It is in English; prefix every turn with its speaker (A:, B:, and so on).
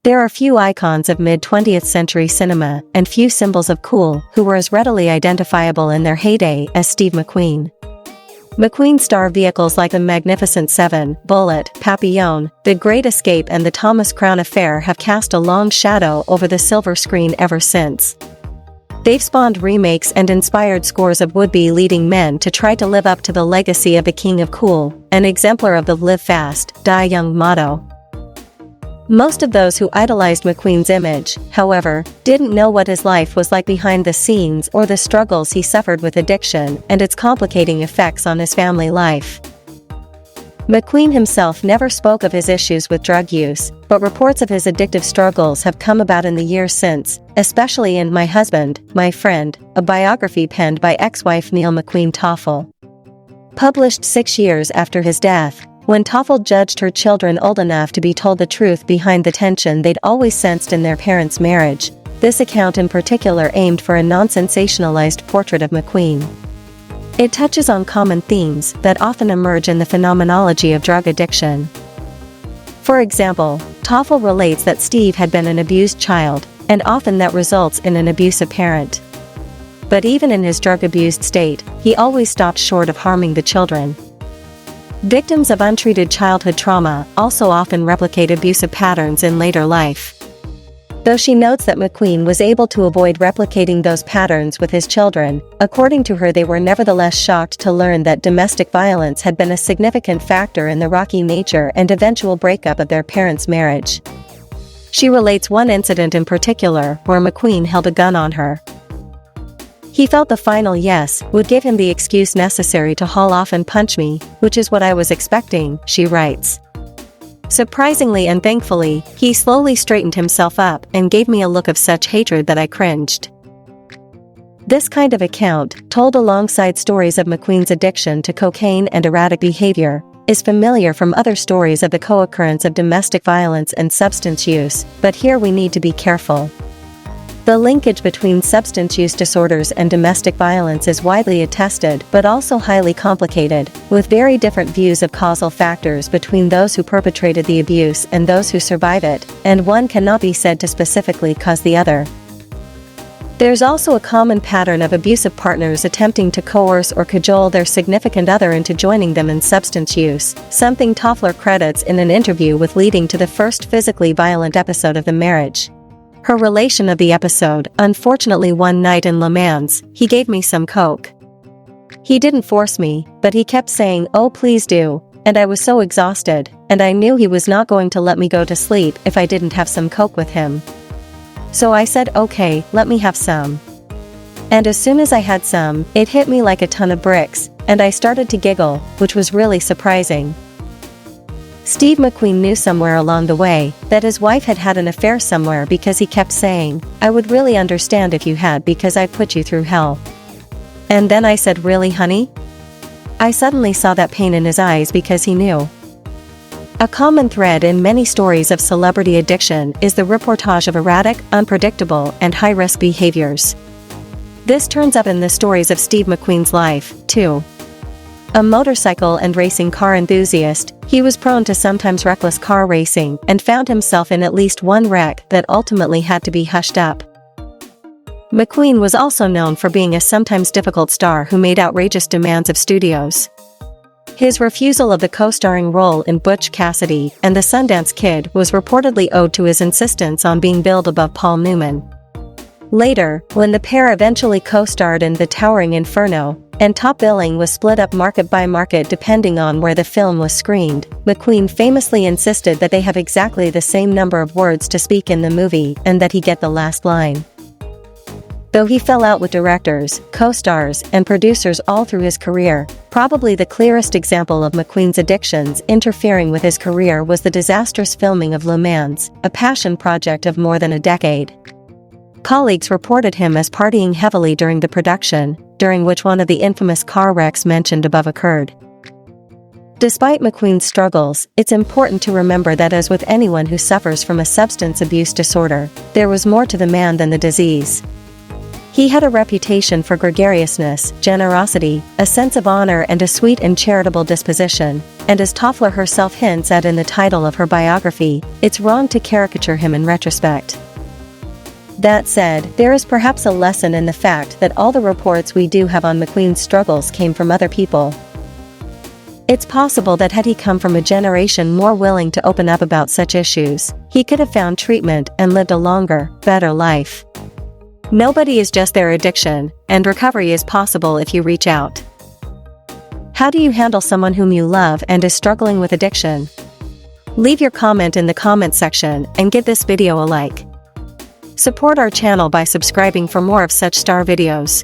A: There are few icons of mid-20th century cinema and few symbols of cool who were as readily identifiable in their heyday as Steve McQueen. McQueen star vehicles like The Magnificent Seven, Bullitt, Papillon, The Great Escape and The Thomas Crown Affair have cast a long shadow over the silver screen ever since. They've spawned remakes and inspired scores of would-be leading men to try to live up to the legacy of the King of Cool, an exemplar of the Live Fast, Die Young motto. Most of those who idolized McQueen's image, however, didn't know what his life was like behind the scenes or the struggles he suffered with addiction and its complicating effects on his family life. McQueen himself never spoke of his issues with drug use, but reports of his addictive struggles have come about in the years since, especially in My Husband, My Friend, a biography penned by ex-wife Neile McQueen Toffel. Published 6 years after his death, when Toffel judged her children old enough to be told the truth behind the tension they'd always sensed in their parents' marriage, this account in particular aimed for a non-sensationalized portrait of McQueen. It touches on common themes that often emerge in the phenomenology of drug addiction. For example, Toffel relates that Steve had been an abused child, and often that results in an abusive parent. But even in his drug-abused state, he always stopped short of harming the children. Victims of untreated childhood trauma also often replicate abusive patterns in later life. Though she notes that McQueen was able to avoid replicating those patterns with his children, according to her they were nevertheless shocked to learn that domestic violence had been a significant factor in the rocky nature and eventual breakup of their parents' marriage. She relates one incident in particular where McQueen held a gun on her. He felt the final yes would give him the excuse necessary to haul off and punch me, which is what I was expecting, she writes. Surprisingly and thankfully, he slowly straightened himself up and gave me a look of such hatred that I cringed. This kind of account, told alongside stories of McQueen's addiction to cocaine and erratic behavior, is familiar from other stories of the co-occurrence of domestic violence and substance use, but here we need to be careful. The linkage between substance use disorders and domestic violence is widely attested but also highly complicated, with very different views of causal factors between those who perpetrated the abuse and those who survive it, and one cannot be said to specifically cause the other. There's also a common pattern of abusive partners attempting to coerce or cajole their significant other into joining them in substance use, something Toffler credits in an interview with leading to the first physically violent episode of the marriage. Her relation of the episode, unfortunately one night in Le Mans, he gave me some coke. He didn't force me, but he kept saying, "Oh please do," and I was so exhausted, and I knew he was not going to let me go to sleep if I didn't have some coke with him. So I said, "Okay, let me have some." And as soon as I had some, it hit me like a ton of bricks, and I started to giggle, which was really surprising. Steve McQueen knew somewhere along the way that his wife had had an affair somewhere because he kept saying, "I would really understand if you had because I put you through hell." And then I said, "Really, honey?" I suddenly saw that pain in his eyes because he knew. A common thread in many stories of celebrity addiction is the reportage of erratic, unpredictable, and high-risk behaviors. This turns up in the stories of Steve McQueen's life, too. A motorcycle and racing car enthusiast, he was prone to sometimes reckless car racing and found himself in at least one wreck that ultimately had to be hushed up. McQueen was also known for being a sometimes difficult star who made outrageous demands of studios. His refusal of the co-starring role in Butch Cassidy and the Sundance Kid was reportedly owed to his insistence on being billed above Paul Newman. Later, when the pair eventually co-starred in The Towering Inferno, and top billing was split up market by market depending on where the film was screened, McQueen famously insisted that they have exactly the same number of words to speak in the movie and that he get the last line. Though he fell out with directors, co-stars, and producers all through his career, probably the clearest example of McQueen's addictions interfering with his career was the disastrous filming of Le Mans, a passion project of more than a decade. Colleagues reported him as partying heavily during the production, during which one of the infamous car wrecks mentioned above occurred. Despite McQueen's struggles, it's important to remember that as with anyone who suffers from a substance abuse disorder, there was more to the man than the disease. He had a reputation for gregariousness, generosity, a sense of honor and a sweet and charitable disposition, and as Toffler herself hints at in the title of her biography, it's wrong to caricature him in retrospect. That said, there is perhaps a lesson in the fact that all the reports we do have on McQueen's struggles came from other people. It's possible that had he come from a generation more willing to open up about such issues, he could have found treatment and lived a longer, better life. Nobody is just their addiction, and recovery is possible if you reach out. How do you handle someone whom you love and is struggling with addiction? Leave your comment in the comment section and give this video a like. Support our channel by subscribing for more of such star videos.